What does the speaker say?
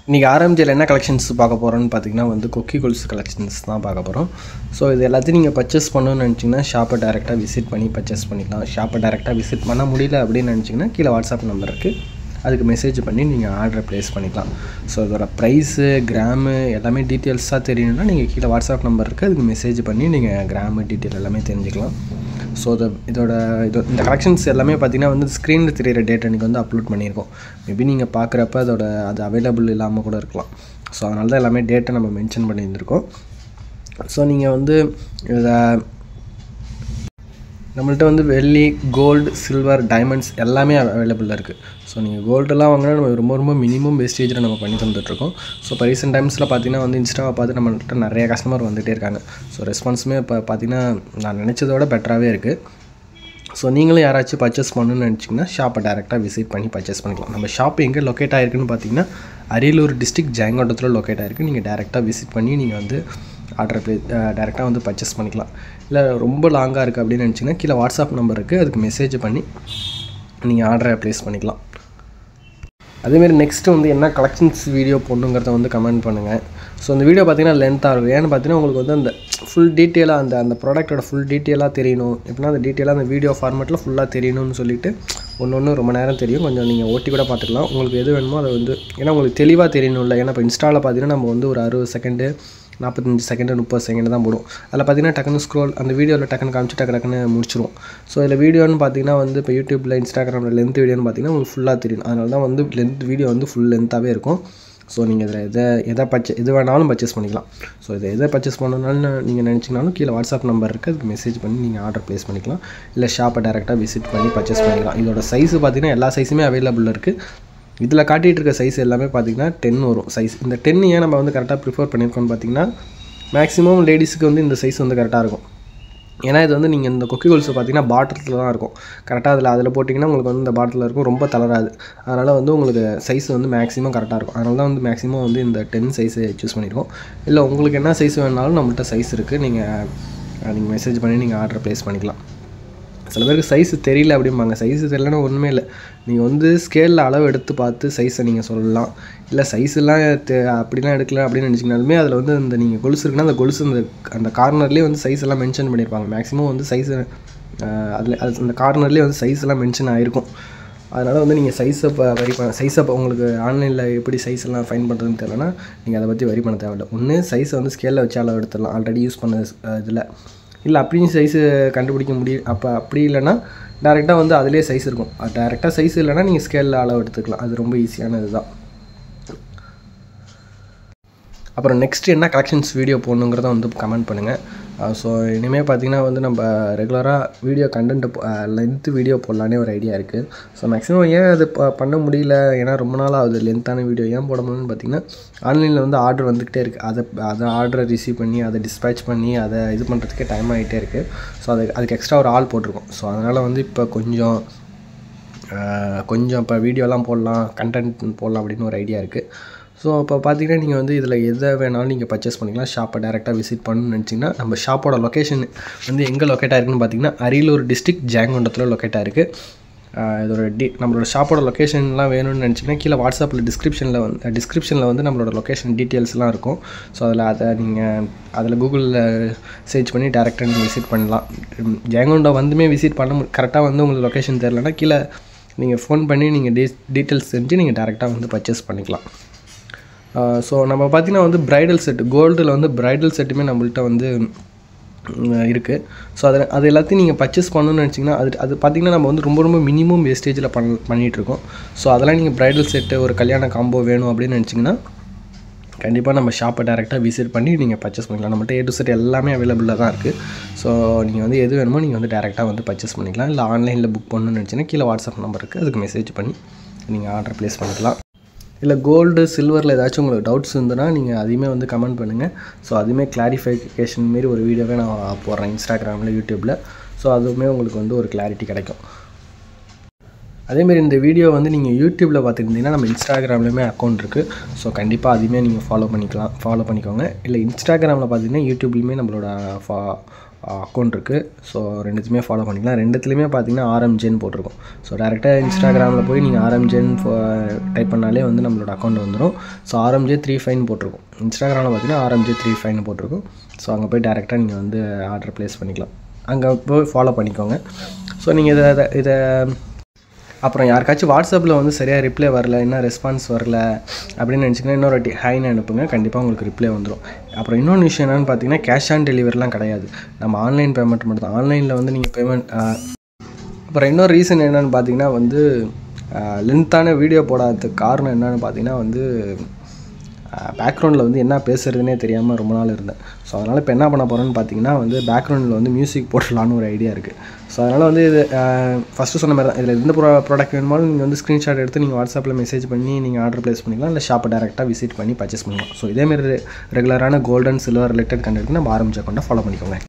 இன்றைக்கி ஆரம்பிச்சில் என்ன கலெக்ஷன்ஸ் பார்க்க போகிறோன்னு பார்த்தீங்கன்னா வந்து கொக்கி கொலுசு கலெக்ஷன்ஸ் தான் பார்க்க போகிறோம். ஸோ இது எல்லாத்தையும் நீங்கள் பர்ச்சேஸ் பண்ணணும்னு நினச்சிங்கன்னா ஷாப்பை டேரெக்டாக விசிட் பண்ணி பர்ச்சேஸ் பண்ணிக்கலாம். ஷாப்பை டேரெக்டாக விசிட் பண்ண முடியல அப்படின்னு நினச்சிங்கன்னா கீழே வாட்ஸ்அப் நம்பர் இருக்குது, அதுக்கு மெசேஜ் பண்ணி நீங்கள் ஆர்டரை ப்ளேஸ் பண்ணிக்கலாம். ஸோ இதோட ப்ரைஸு கிராமு எல்லாமே டீட்டெயில்ஸாக தெரியணுன்னா நீங்கள் கீழே வாட்ஸ்அப் நம்பர் இருக்குது, அதுக்கு மெசேஜ் பண்ணி நீங்கள் கிராமு டீட்டெயில் எல்லாமே தெரிஞ்சுக்கலாம். ஸோ இந்த கலெக்ஷன்ஸ் எல்லாமே பார்த்திங்கன்னா வந்து ஸ்க்ரீனில் தெரியிற டேட் அன்றைக்கி வந்து அப்லோட் பண்ணியிருக்கோம். மேபி நீங்கள் பார்க்குறப்ப அது அவைலபிள் இல்லாமல் கூட இருக்கலாம். ஸோ அதனால தான் எல்லாமே டேட்டை நம்ம மென்ஷன் பண்ணியிருந்திருக்கோம். ஸோ நீங்கள் வந்து இதை நம்மள்ட்ட வந்து வெள்ளி, கோல்டு, சில்வர், டைமண்ட்ஸ் எல்லாமே அவைலபிளாக இருக்குது. ஸோ நீங்கள் கோல்டெல்லாம் வாங்கினா நம்ம ரொம்ப மினிமம் வேஸ்டேஜில் நம்ம பண்ணி தந்துட்டுருக்கோம். ஸோ இப்போ ரீசெண்ட் டைம்ஸில் பார்த்திங்கன்னா வந்து இன்ஸ்டாவை பார்த்து நம்மள்கிட்ட நிறைய கஸ்டமர் வந்துகிட்டே இருக்காங்க. ஸோ ரெஸ்பான்ஸுமே இப்போ பார்த்திங்கன்னா நான் நினச்சதோட பெட்டராகவே இருக்குது. ஸோ நீங்களும் யாராச்சும் பர்ச்சேஸ் பண்ணணும்னு நினச்சிங்கன்னா ஷாப்பை டேரெக்டாக விசிட் பண்ணி பர்ச்சேஸ் பண்ணிக்கலாம். நம்ம ஷாப் எங்கே லொக்கேட் ஆகிருக்குன்னு பார்த்தீங்கன்னா அரியலூர் டிஸ்ட்ரிக்ட் ஜெயங்கொண்டத்தில் லொக்கேட் ஆகிருக்கு. நீங்கள் டேரெக்டாக விசிட் பண்ணி நீங்கள் வந்து ஆர்டர் டேரெக்டாக வந்து பர்ச்சேஸ் பண்ணிக்கலாம். இல்லை ரொம்ப லாங்காக இருக்குது அப்படின்னு நினச்சிங்கன்னா கீழே வாட்ஸ்அப் நம்பர் இருக்குது, அதுக்கு மெசேஜ் பண்ணி நீங்கள் ஆர்டரை ப்ளேஸ் பண்ணிக்கலாம். அதேமாரி நெக்ஸ்ட்டு வந்து என்ன கலெக்ஷன்ஸ் வீடியோ போடணுங்கிறத வந்து கமெண்ட் பண்ணுங்கள். ஸோ அந்த வீடியோ பார்த்திங்கன்னா லென்த்தாக இருக்கும். ஏன்னு பார்த்தீங்கன்னா உங்களுக்கு வந்து அந்த ஃபுல் டீட்டெயிலாக அந்த ப்ராடக்ட்டோட ஃபுல் டீட்டெயிலாக தெரியணும். எப்படின்னா அந்த டீட்டெயிலாக அந்த வீடியோ ஃபார்மேட்டில் ஃபுல்லாக தெரியணும்னு சொல்லிட்டு ஒன்று ரொம்ப நேரம் தெரியும். கொஞ்சம் நீங்கள் ஓட்டி கூட பார்த்துக்கலாம். உங்களுக்கு எது வேணுமோ அதை வந்து ஏன்னா உங்களுக்கு தெளிவாக தெரியணும்ல. ஏன்னா இப்போ இன்ஸ்டாவில் பார்த்தீங்கன்னா நம்ம வந்து ஒரு 60 செகண்டு 45 செகண்டு 30 செகண்டு தான் போடும். அதில் பார்த்தீங்கன்னா டக்குன்னு ஸ்க்ரோல் அந்த வீடியோவில் டக்குன்னு காமிச்சு டக்குன்னு முடிச்சிடும். ஸோ இதில் வீடியோன்னு பார்த்தீங்கன்னா வந்து இப்போ யூடியூப்பில் இன்ஸ்டாகிராமில் லென்த் வீடியோன்னு பார்த்தீங்கன்னா உங்களுக்கு ஃபுல்லாக தெரியும். அதனால தான் வந்து வீடியோ வந்து ஃபுல் லென்த்தாகவே இருக்கும். ஸோ நீங்கள் இதில் எது வேணாலும் பர்ச்சேஸ் பண்ணிக்கலாம். ஸோ எதை பர்ச்சேஸ் பண்ணணும்னு நீங்கள் நினச்சிங்கனாலும் கீழே வாட்ஸ்அப் நம்பர் இருக்குது, அதுக்கு மெசேஜ் பண்ணி நீங்கள் ஆர்டர் ப்ளேஸ் பண்ணிக்கலாம். இல்லை ஷாப்பை டேரெக்டாக விசிட் பண்ணி பர்ச்சேஸ் பண்ணிக்கலாம். இதோட சைஸு பார்த்தீங்கன்னா எல்லா சைஸுமே அவைலபிள் இருக்குது. இதில் காட்டிகிட்டு இருக்க சைஸ் எல்லாமே பார்த்திங்கன்னா 10 வரும் சைஸ். இந்த 10 ஏன் நம்ம வந்து கரெக்டாக ப்ரிஃபர் பண்ணியிருக்கோம்னு பார்த்திங்கன்னா மேக்ஸிமம் லேடிஸுக்கு வந்து இந்த சைஸ் வந்து கரெக்டாக இருக்கும். ஏன்னா இது வந்து நீங்கள் இந்த கொக்கி கொலுசு பார்த்திங்கன்னா பாட்டில் தான் இருக்கும். கரெக்டாக அதில் போட்டிங்கன்னா உங்களுக்கு வந்து இந்த பாட்டில் இருக்கும், ரொம்ப தளராது. அதனால் வந்து உங்களுக்கு சைஸ் வந்து மேக்ஸிமம் கரெக்டாக இருக்கும். அதனால தான் வந்து மேக்ஸிமம் வந்து இந்த 10 சைஸை சூஸ் பண்ணியிருக்கோம். இல்லை உங்களுக்கு என்ன சைஸ் வேணாலும் நம்மள்ட்ட சைஸ் இருக்குது, நீங்கள் மெசேஜ் பண்ணி நீங்கள் ஆர்டர் ப்ளேஸ் பண்ணிக்கலாம். சில பேருக்கு சைஸு தெரியல அப்படிம்பாங்க. சைஸு தெரியலன்னா ஒன்றுமே இல்லை. நீங்கள் வந்து ஸ்கேலில் அளவு எடுத்து பார்த்து சைஸை நீங்கள் சொல்லலாம். இல்லை சைஸெல்லாம் அப்படிலாம் எடுக்கல அப்படின்னு நினச்சிங்கனாலுமே அதில் வந்து இந்த நீங்கள் கொலுசு இருக்குன்னா அந்த கொலுசு அந்த கார்னர்லேயே வந்து சைஸ் எல்லாம் மென்ஷன் பண்ணியிருப்பாங்க. மேக்ஸிமம் வந்து சைஸு அந்த கார்னர்லேயே வந்து சைஸ் எல்லாம் மென்ஷன் ஆகிருக்கும். அதனால் வந்து நீங்கள் சைஸை உங்களுக்கு ஆன்லைனில் எப்படி சைஸ் எல்லாம் ஃபைன் பண்ணுறதுன்னு தெரியலனா நீங்கள் அதை பற்றி வரி பண்ண தேவையில்லை. ஒன்று சைஸை வந்து ஸ்கேலில் வச்சு அளவு எடுத்துடலாம் ஆல்ரெடி யூஸ் பண்ண இதில். இல்லை அப்படியும் சைஸு கண்டுபிடிக்க முடியும். அப்படி இல்லைன்னா டேரெக்டாக வந்து அதிலே சைஸ் இருக்கும். டேரெக்டாக சைஸ் இல்லைனா நீங்கள் ஸ்கேலில் அளவு எடுத்துக்கலாம். அது ரொம்ப ஈஸியான இதுதான். அப்புறம் நெக்ஸ்ட் என்ன கலெக்ஷன்ஸ் வீடியோ போடணுங்கிறத வந்து கமெண்ட் பண்ணுங்கள். ஸோ இனிமேல் பார்த்திங்கன்னா வந்து நம்ம ரெகுலராக வீடியோ கண்டென்ட் லென்த்து வீடியோ போடலானே ஒரு ஐடியா இருக்குது. ஸோ மேக்ஸிமம் ஏன் அது பண்ண முடியல, ஏன்னா ரொம்ப நாள் ஆகுது லென்த்தான வீடியோ ஏன் போட முடியும்னு பார்த்திங்கன்னா ஆன்லைனில் வந்து ஆர்டர் வந்துக்கிட்டே இருக்குது. அதை ஆர்டரை ரிசீவ் பண்ணி அதை டிஸ்பேச் பண்ணி அதை இது பண்ணுறதுக்கே டைம் ஆகிட்டே இருக்குது. ஸோ அதுக்கு எக்ஸ்ட்ரா ஒரு ஆள் போட்டிருக்கோம். ஸோ அதனால் வந்து இப்போ கொஞ்சம் இப்போ வீடியோலாம் போடலாம், கண்டென்ட் போடலாம் அப்படின்னு ஒரு ஐடியா இருக்குது. ஸோ இப்போ பார்த்தீங்கன்னா நீங்கள் வந்து இதில் எதை வேணாலும் நீங்கள் பர்ச்சேஸ் பண்ணிக்கலாம். ஷாப்பை டேரெக்டாக விசிட் பண்ணணும்னு நினச்சிங்கன்னா நம்ம ஷாப்போட லொக்கேஷன் வந்து எங்கே லொக்கேட் ஆகிருக்குன்னு பார்த்தீங்கன்னா அரியலூர் டிஸ்ட்ரிக்ட் ஜெயங்கொண்டத்தில் லொக்கேட் ஆகிருக்கு. இதோட நம்மளோட ஷாப்போட லொக்கேஷன்லாம் வேணும்னு நினச்சிங்கன்னா கீழே வாட்ஸ்அப்பில் டிஸ்கிரிப்ஷனில் வந்து நம்மளோட லொக்கேஷன் டீட்டெயில்ஸ்லாம் இருக்கும். ஸோ அதில் கூகுளில் சர்ச் பண்ணி டேரெக்டாக நீங்கள் விசிட் பண்ணலாம். ஜெயங்கொண்டம் வந்துமே விசிட் பண்ண கரெக்டாக வந்து உங்களுக்கு லொக்கேஷன் தெரிலனா கீழே நீங்கள் ஃபோன் பண்ணி நீங்கள் டீட்டெயில்ஸ் தெரிஞ்சு நீங்கள் டேரெக்டாக வந்து பர்ச்சேஸ் பண்ணிக்கலாம். ஸோ நம்ம பார்த்திங்கன்னா வந்து ப்ரைடல் செட்டு கோல்டில் வந்து ப்ரைடல் செட்டுமே நம்மள்ட்ட வந்து இருக்குது. ஸோ அது எல்லாத்தையும் நீங்கள் பர்ச்சேஸ் பண்ணணும்னு நினச்சிங்கன்னா அது பார்த்திங்கன்னா நம்ம வந்து ரொம்ப மினிமம் வேஸ்டேஜில் பண்ணிகிட்ருக்கோம். ஸோ அதெல்லாம் நீங்கள் ப்ரைடல் செட்டு ஒரு கல்யாண காம்போ வேணும் அப்படின்னு நினச்சிங்கன்னா கண்டிப்பாக நம்ம ஷாப்பை டேரெக்டாக விசிட் பண்ணி நீங்கள் பர்ச்சேஸ் பண்ணிக்கலாம். நம்மள்ட்ட A to Z எல்லாமே அவைலபிளாக தான் இருக்குது. ஸோ நீங்கள் வந்து எது வேணுமோ நீங்கள் வந்து டேரெக்டாக வந்து பர்ச்சேஸ் பண்ணிக்கலாம். இல்லை ஆன்லைனில் புக் பண்ணணும்னு நினச்சிங்கன்னா கீழே வாட்ஸ்அப் நம்பர் இருக்குது, அதுக்கு மெசேஜ் பண்ணி நீங்கள் ஆர்டர் ப்ளேஸ் பண்ணிக்கலாம். இல்லை கோல்டு சில்வரில் ஏதாச்சும் உங்களுக்கு டவுட்ஸ் இருந்ததுன்னா நீங்கள் அதையுமே வந்து கமெண்ட் பண்ணுங்கள். ஸோ அதுவுமே கிளாரிஃபிகேஷன் மாரி ஒரு வீடியோவே நான் போடுறேன் இன்ஸ்டாகிராமில், யூடியூப்பில். ஸோ அதுவுமே உங்களுக்கு வந்து ஒரு கிளாரிட்டி கிடைக்கும். அதேமாரி இந்த வீடியோ வந்து நீங்கள் யூடியூப்பில் பார்த்துருந்தீங்கன்னா நம்ம இன்ஸ்டாகிராம்லேயுமே அக்கௌண்ட் இருக்குது. ஸோ கண்டிப்பாக அதையுமே நீங்கள் ஃபாலோ பண்ணிக்கோங்க. இல்லை இன்ஸ்டாகிராமில் பார்த்தீங்கன்னா யூடியூப்லேயுமே நம்மளோட அக்கௌண்ட் இருக்குது. ஸோ ரெண்டுத்தையுமே ஃபாலோ பண்ணிக்கலாம். ரெண்டுத்துலேயுமே பார்த்தீங்கன்னா ஆர்எம்ஜேன்னு போட்டிருக்கோம். ஸோ டேரெக்டாக இன்ஸ்டாகிராமில் போய் நீங்கள் ஆர்எம்ஜேன்னு டைப் பண்ணாலே வந்து நம்மளோட அக்கௌண்ட் வந்துடும். ஸோ ஆர்எம்ஜே 35 போட்டிருக்கோம். இன்ஸ்டாகிராமில் பார்த்தீங்கன்னா ஆர்எம்ஜே 35 போட்டிருக்கோம். ஸோ அங்கே போய் டேரெக்டாக நீங்கள் வந்து ஆர்டர் ப்ளேஸ் பண்ணிக்கலாம். அங்கே போய் ஃபாலோ பண்ணிக்கோங்க. ஸோ நீங்கள் இதை அப்புறம் யாருக்காச்சும் வாட்ஸ்அப்பில் வந்து சரியாக ரிப்ளை வரல, என்ன ரெஸ்பான்ஸ் வரல அப்படின்னு நினச்சிங்கன்னா இன்னொரு வாட்டி ஹைன்னு அனுப்புங்க. கண்டிப்பாக உங்களுக்கு ரிப்ளை வந்துடும். அப்புறம் இன்னொன்று விஷயம் என்னென்னு பார்த்தீங்கன்னா கேஷ் ஆன் டெலிவரிலாம் கிடையாது. நம்ம ஆன்லைன் பேமெண்ட் மட்டும் தான். ஆன்லைனில் வந்து நீங்கள் பேமெண்ட் அப்புறம் இன்னொரு ரீசன் என்னென்னு பார்த்தீங்கன்னா வந்து லென்த்தான வீடியோ போடாததுக்கு காரணம் என்னென்னு பார்த்தீங்கன்னா வந்து பேக்ரவுண்டில் வந்து என்ன பேசுகிறதுனே தெரியாமல் ரொம்ப நாள் இருந்தேன். ஸோ அதனால் இப்போ என்ன பண்ண போகிறேன்னு பார்த்தீங்கன்னா வந்து பேக்ரவுண்டில் வந்து மியூசிக் போட்டுடலான்னு ஒரு ஐடியா இருக்குது. ஸோ அதனால் வந்து இது ஃபஸ்ட்டு சொன்ன மாதிரி தான். இதில் எந்த ப்ராடக்ட் வேணுமாலும் நீங்கள் வந்து ஸ்க்ரீன்ஷாட் எடுத்து நீங்கள் வாட்ஸ்அப்பில் மெசேஜ் பண்ணி நீங்கள் ஆர்டர் ப்ளேஸ் பண்ணிக்கலாம். இல்லை ஷாப்பை டேரெக்டாக விசிட் பண்ணி பர்ச்சேஸ் பண்ணிக்கலாம். ஸோ இதேமாரி ரெகுலரான gold and silver related content நம்ம ஆரம்பிச்ச அக்கௌண்ட்டை ஃபாலோ பண்ணிக்கோங்க.